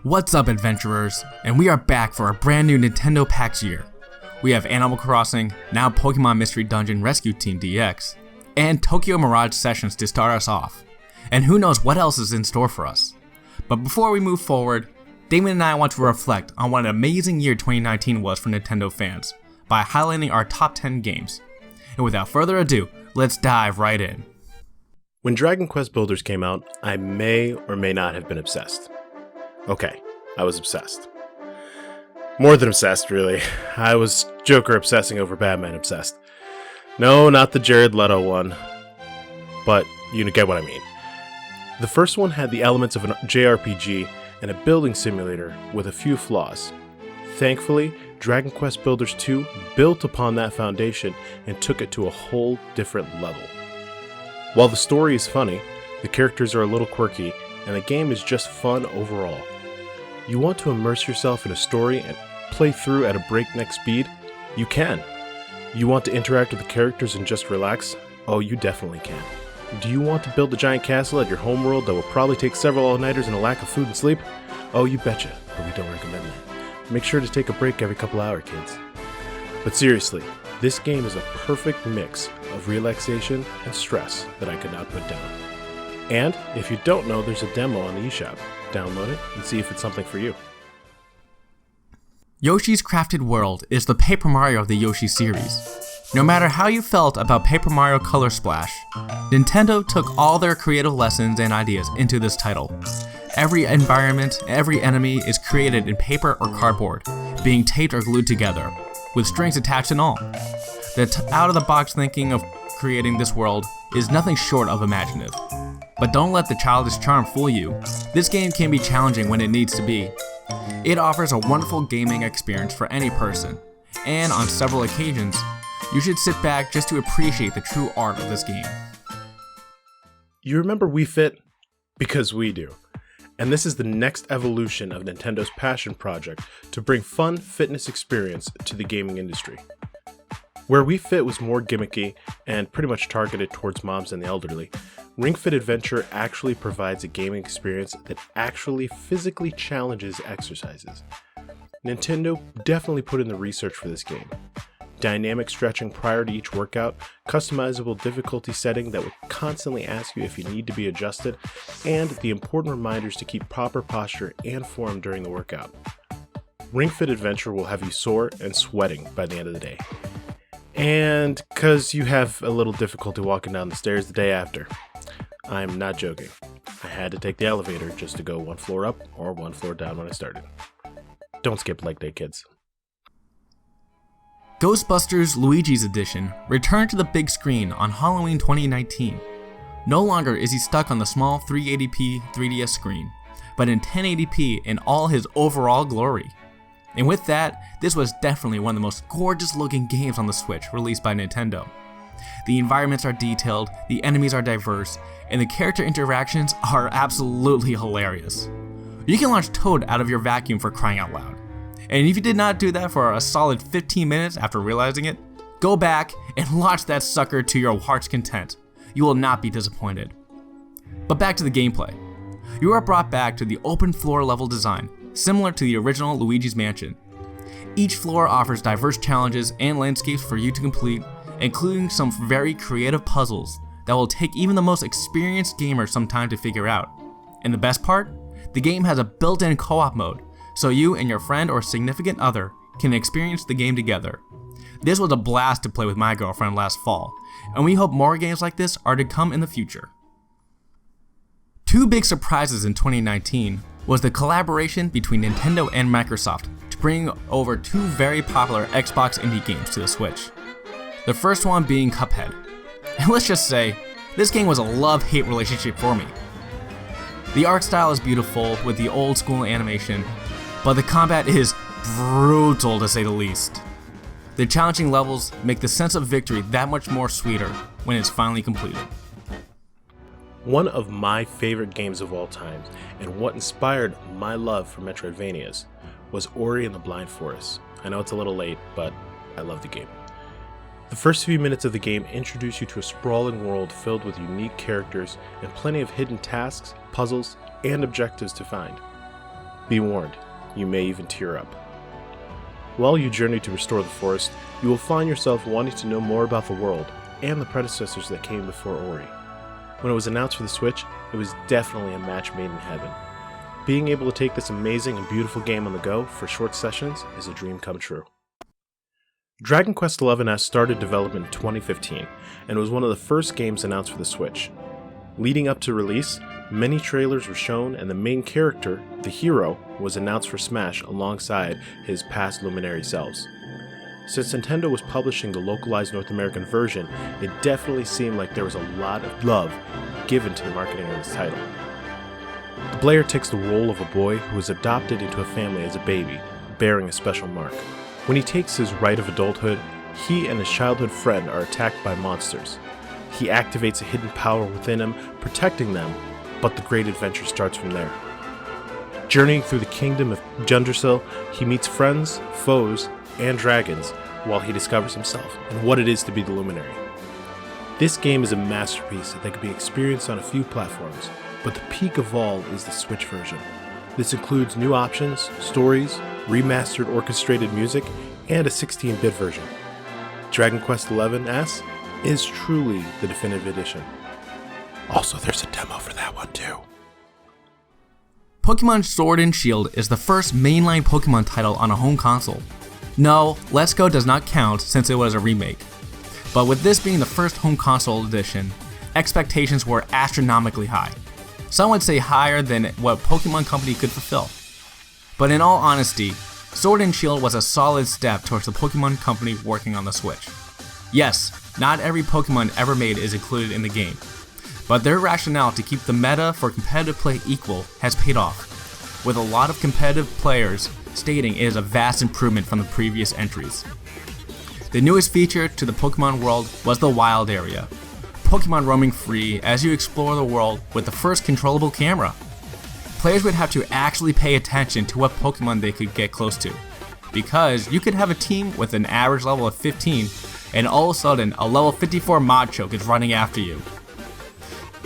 What's up, adventurers? And we are back for a brand new Nintendo PAX year. We have Animal Crossing, now Pokemon Mystery Dungeon Rescue Team DX, and Tokyo Mirage Sessions to start us off. And who knows what else is in store for us. But before we move forward, Damon and I want to reflect on what an amazing year 2019 was for Nintendo fans by highlighting our top 10 games. And without further ado, let's dive right in. When Dragon Quest Builders came out, I may or may not have been obsessed. Okay, I was obsessed. More than obsessed, really. I was Joker obsessing over Batman obsessed. No, not the Jared Leto one. But you get what I mean. The first one had the elements of an JRPG and a building simulator with a few flaws. Thankfully, Dragon Quest Builders 2 built upon that foundation and took it to a whole different level. While the story is funny, the characters are a little quirky, and the game is just fun overall. You want to immerse yourself in a story and play through at a breakneck speed? You can. You want to interact with the characters and just relax? Oh, you definitely can. Do you want to build a giant castle at your homeworld that will probably take several all-nighters and a lack of food and sleep? Oh, you betcha, but we don't recommend that. Make sure to take a break every couple hours, kids. But seriously, this game is a perfect mix of relaxation and stress that I could not put down. And if you don't know, there's a demo on the eShop. Download it and see if it's something for you. Yoshi's Crafted World is the Paper Mario of the Yoshi series. No matter how you felt about Paper Mario Color Splash, Nintendo took all their creative lessons and ideas into this title. Every environment, every enemy is created in paper or cardboard, being taped or glued together, with strings attached and all. The out-of-the-box thinking of creating this world is nothing short of imaginative. But don't let the childish charm fool you. This game can be challenging when it needs to be. It offers a wonderful gaming experience for any person, and on several occasions, you should sit back just to appreciate the true art of this game. You remember Wii Fit? Because we do. And this is the next evolution of Nintendo's passion project to bring fun fitness experience to the gaming industry. Where Wii Fit was more gimmicky and pretty much targeted towards moms and the elderly, Ring Fit Adventure actually provides a gaming experience that actually physically challenges exercises. Nintendo definitely put in the research for this game. Dynamic stretching prior to each workout, customizable difficulty setting that will constantly ask you if you need to be adjusted, and the important reminders to keep proper posture and form during the workout. Ring Fit Adventure will have you sore and sweating by the end of the day. And because you have a little difficulty walking down the stairs the day after. I'm not joking. I had to take the elevator just to go one floor up or one floor down when I started. Don't skip leg day, kids. Ghostbusters Luigi's Edition returned to the big screen on Halloween 2019. No longer is he stuck on the small 380p 3DS screen, but in 1080p in all his overall glory. And with that, this was definitely one of the most gorgeous looking games on the Switch released by Nintendo. The environments are detailed, the enemies are diverse, and the character interactions are absolutely hilarious. You can launch Toad out of your vacuum for crying out loud. And if you did not do that for a solid 15 minutes after realizing it, go back and launch that sucker to your heart's content. You will not be disappointed. But back to the gameplay. You are brought back to the open floor level design, similar to the original Luigi's Mansion. Each floor offers diverse challenges and landscapes for you to complete, including some very creative puzzles that will take even the most experienced gamer some time to figure out. And the best part? The game has a built-in co-op mode, so you and your friend or significant other can experience the game together. This was a blast to play with my girlfriend last fall, and we hope more games like this are to come in the future. Two big surprises in 2019 was the collaboration between Nintendo and Microsoft to bring over two very popular Xbox indie games to the Switch. The first one being Cuphead. And let's just say, this game was a love-hate relationship for me. The art style is beautiful with the old school animation, but the combat is brutal to say the least. The challenging levels make the sense of victory that much more sweeter when it's finally completed. One of my favorite games of all time, and what inspired my love for Metroidvanias, was Ori and the Blind Forest. I know it's a little late, but I love the game. The first few minutes of the game introduce you to a sprawling world filled with unique characters and plenty of hidden tasks, puzzles, and objectives to find. Be warned, you may even tear up. While you journey to restore the forest, you will find yourself wanting to know more about the world and the predecessors that came before Ori. When it was announced for the Switch, it was definitely a match made in heaven. Being able to take this amazing and beautiful game on the go for short sessions is a dream come true. Dragon Quest XI-S started development in 2015 and was one of the first games announced for the Switch. Leading up to release, many trailers were shown and the main character, the hero, was announced for Smash alongside his past Luminary selves. Since Nintendo was publishing the localized North American version, it definitely seemed like there was a lot of love given to the marketing of this title. The player takes the role of a boy who was adopted into a family as a baby, bearing a special mark. When he takes his right of adulthood, he and his childhood friend are attacked by monsters. He activates a hidden power within him, protecting them, but the great adventure starts from there. Journeying through the kingdom of Yggdrasil, he meets friends, foes, and dragons while he discovers himself and what it is to be the Luminary. This game is a masterpiece that can be experienced on a few platforms, but the peak of all is the Switch version. This includes new options, stories, remastered orchestrated music, and a 16-bit version. Dragon Quest XI-S is truly the definitive edition. Also, there's a demo for that one too. Pokemon Sword and Shield is the first mainline Pokemon title on a home console. No, Let's Go does not count since it was a remake. But with this being the first home console edition, expectations were astronomically high. Some would say higher than what Pokemon Company could fulfill. But in all honesty, Sword and Shield was a solid step towards the Pokemon Company working on the Switch. Yes, not every Pokemon ever made is included in the game, but their rationale to keep the meta for competitive play equal has paid off, with a lot of competitive players stating it is a vast improvement from the previous entries. The newest feature to the Pokemon world was the Wild Area, Pokemon roaming free as you explore the world with the first controllable camera. Players would have to actually pay attention to what Pokemon they could get close to, because you could have a team with an average level of 15 and all of a sudden a level 54 Machop is running after you.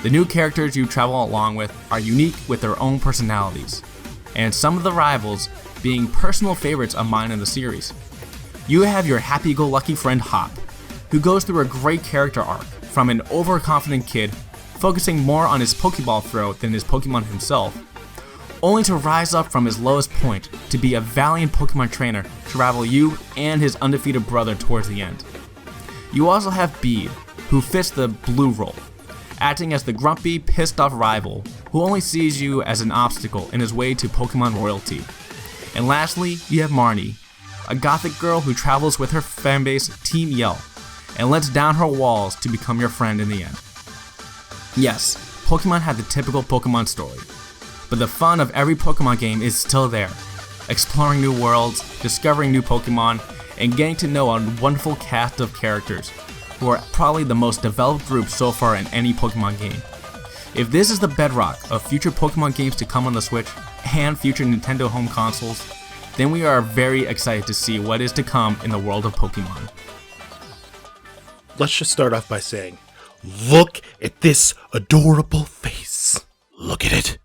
The new characters you travel along with are unique with their own personalities, and some of the rivals being personal favorites of mine in the series. You have your happy-go-lucky friend Hop, who goes through a great character arc from an overconfident kid focusing more on his Pokeball throw than his Pokemon himself, only to rise up from his lowest point to be a valiant Pokemon trainer to rival you and his undefeated brother towards the end. You also have Bede, who fits the blue role, acting as the grumpy, pissed-off rival who only sees you as an obstacle in his way to Pokemon royalty. And lastly, you have Marnie, a gothic girl who travels with her fanbase Team Yell and lets down her walls to become your friend in the end. Yes, Pokemon had the typical Pokemon story, but the fun of every Pokemon game is still there, exploring new worlds, discovering new Pokemon, and getting to know a wonderful cast of characters who are probably the most developed group so far in any Pokemon game. If this is the bedrock of future Pokemon games to come on the Switch and future Nintendo home consoles, then we are very excited to see what is to come in the world of Pokemon. Let's just start off by saying, look at this adorable face. Look at it.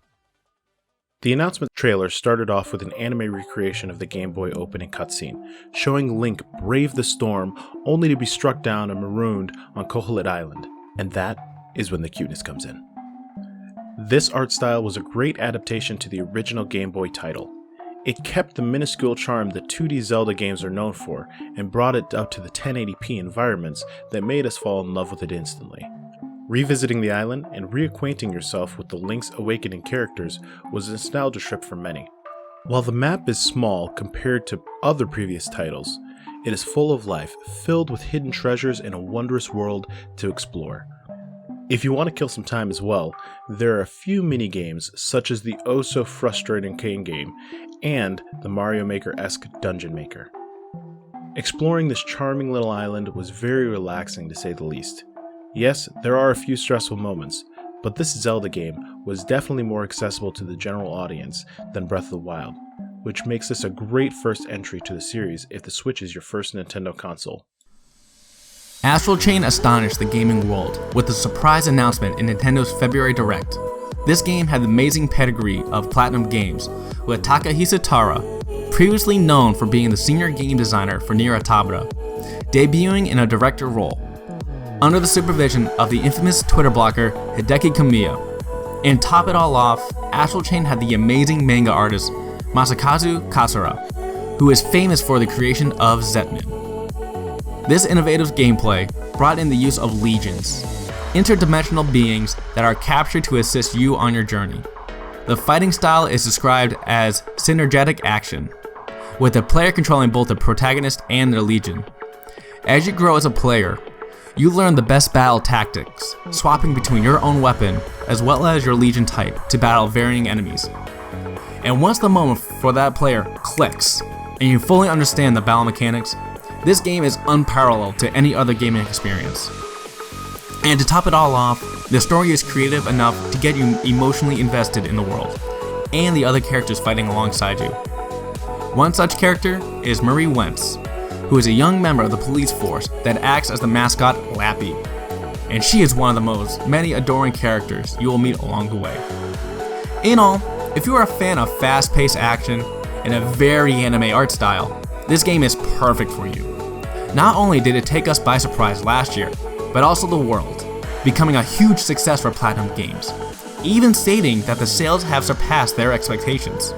The announcement trailer started off with an anime recreation of the Game Boy opening cutscene, showing Link brave the storm only to be struck down and marooned on Koholint Island, and that is when the cuteness comes in. This art style was a great adaptation to the original Game Boy title. It kept the minuscule charm that 2D Zelda games are known for and brought it up to the 1080p environments that made us fall in love with it instantly. Revisiting the island and reacquainting yourself with the Link's Awakening characters was a nostalgia trip for many. While the map is small compared to other previous titles, it is full of life, filled with hidden treasures and a wondrous world to explore. If you want to kill some time as well, there are a few mini-games such as the oh-so-frustrating cane game and the Mario Maker-esque Dungeon Maker. Exploring this charming little island was very relaxing to say the least. Yes, there are a few stressful moments, but this Zelda game was definitely more accessible to the general audience than Breath of the Wild, which makes this a great first entry to the series if the Switch is your first Nintendo console. Astral Chain astonished the gaming world with a surprise announcement in Nintendo's February Direct. This game had the amazing pedigree of Platinum Games, with Takahisa Tara, previously known for being the senior game designer for Nier Automata, debuting in a director role, under the supervision of the infamous Twitter blocker Hideki Kamiya. And top it all off, Astral Chain had the amazing manga artist Masakazu Katsura, who is famous for the creation of Zetman. This innovative gameplay brought in the use of legions, interdimensional beings that are captured to assist you on your journey. The fighting style is described as synergetic action, with the player controlling both the protagonist and their legion. As you grow as a player, you learn the best battle tactics, swapping between your own weapon as well as your legion type to battle varying enemies. And once the moment for that player clicks, and you fully understand the battle mechanics, this game is unparalleled to any other gaming experience. And to top it all off, the story is creative enough to get you emotionally invested in the world, and the other characters fighting alongside you. One such character is Marie Wentz, who is a young member of the police force that acts as the mascot Lappy, and she is one of the many adoring characters you will meet along the way. In all, if you are a fan of fast-paced action and a very anime art style, this game is perfect for you. Not only did it take us by surprise last year, but also the world, becoming a huge success for Platinum Games, even stating that the sales have surpassed their expectations.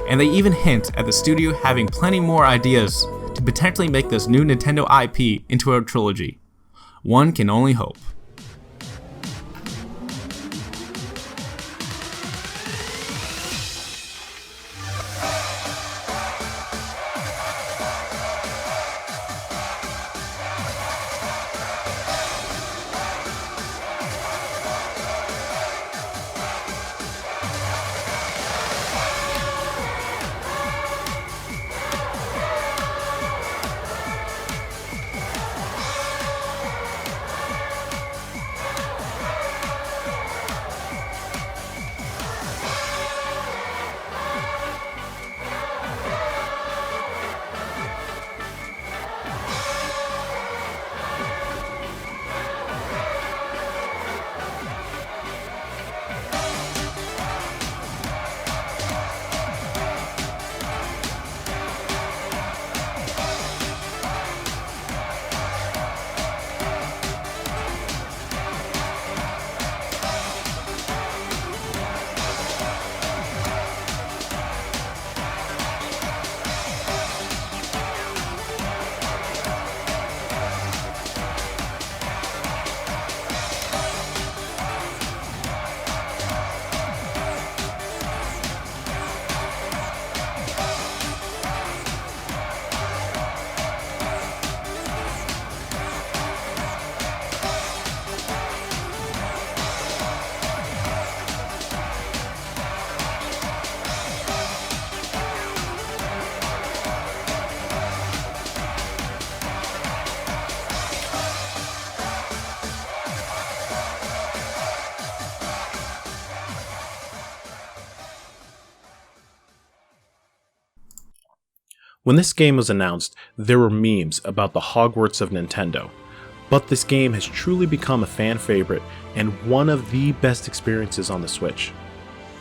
And they even hint at the studio having plenty more ideas to potentially make this new Nintendo IP into a trilogy. One can only hope. When this game was announced, there were memes about the Hogwarts of Nintendo, but this game has truly become a fan favorite and one of the best experiences on the Switch.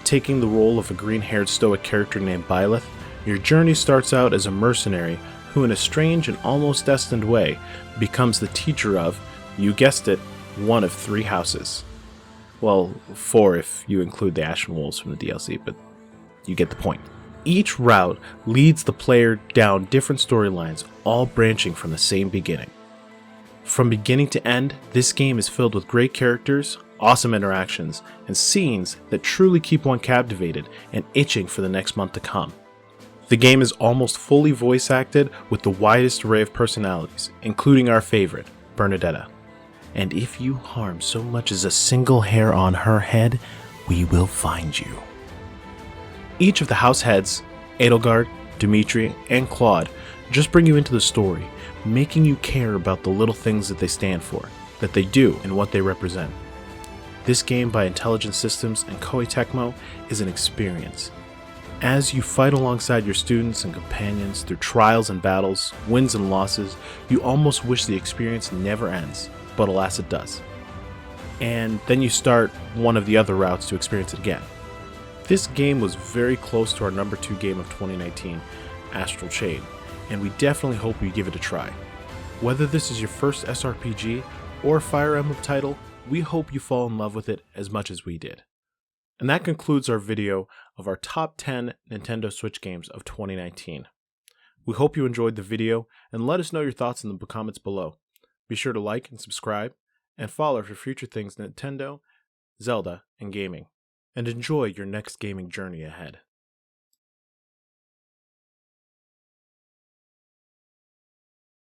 Taking the role of a green-haired stoic character named Byleth, your journey starts out as a mercenary who in a strange and almost destined way becomes the teacher of, you guessed it, one of 3 houses. Well, 4 if you include the Ashen Wolves from the DLC, but you get the point. Each route leads the player down different storylines, all branching from the same beginning. From beginning to end, this game is filled with great characters, awesome interactions, and scenes that truly keep one captivated and itching for the next month to come. The game is almost fully voice acted with the widest array of personalities, including our favorite, Bernadetta. And if you harm so much as a single hair on her head, we will find you. Each of the house heads, Edelgard, Dimitri, and Claude, just bring you into the story, making you care about the little things that they stand for, that they do, and what they represent. This game by Intelligent Systems and Koei Tecmo is an experience. As you fight alongside your students and companions through trials and battles, wins and losses, you almost wish the experience never ends, but alas it does. And then you start one of the other routes to experience it again. This game was very close to our number 2 game of 2019, Astral Chain, and we definitely hope you give it a try. Whether this is your first SRPG or Fire Emblem title, we hope you fall in love with it as much as we did. And that concludes our video of our top 10 Nintendo Switch games of 2019. We hope you enjoyed the video, and let us know your thoughts in the comments below. Be sure to like and subscribe, and follow for future things Nintendo, Zelda, and gaming. And enjoy your next gaming journey ahead.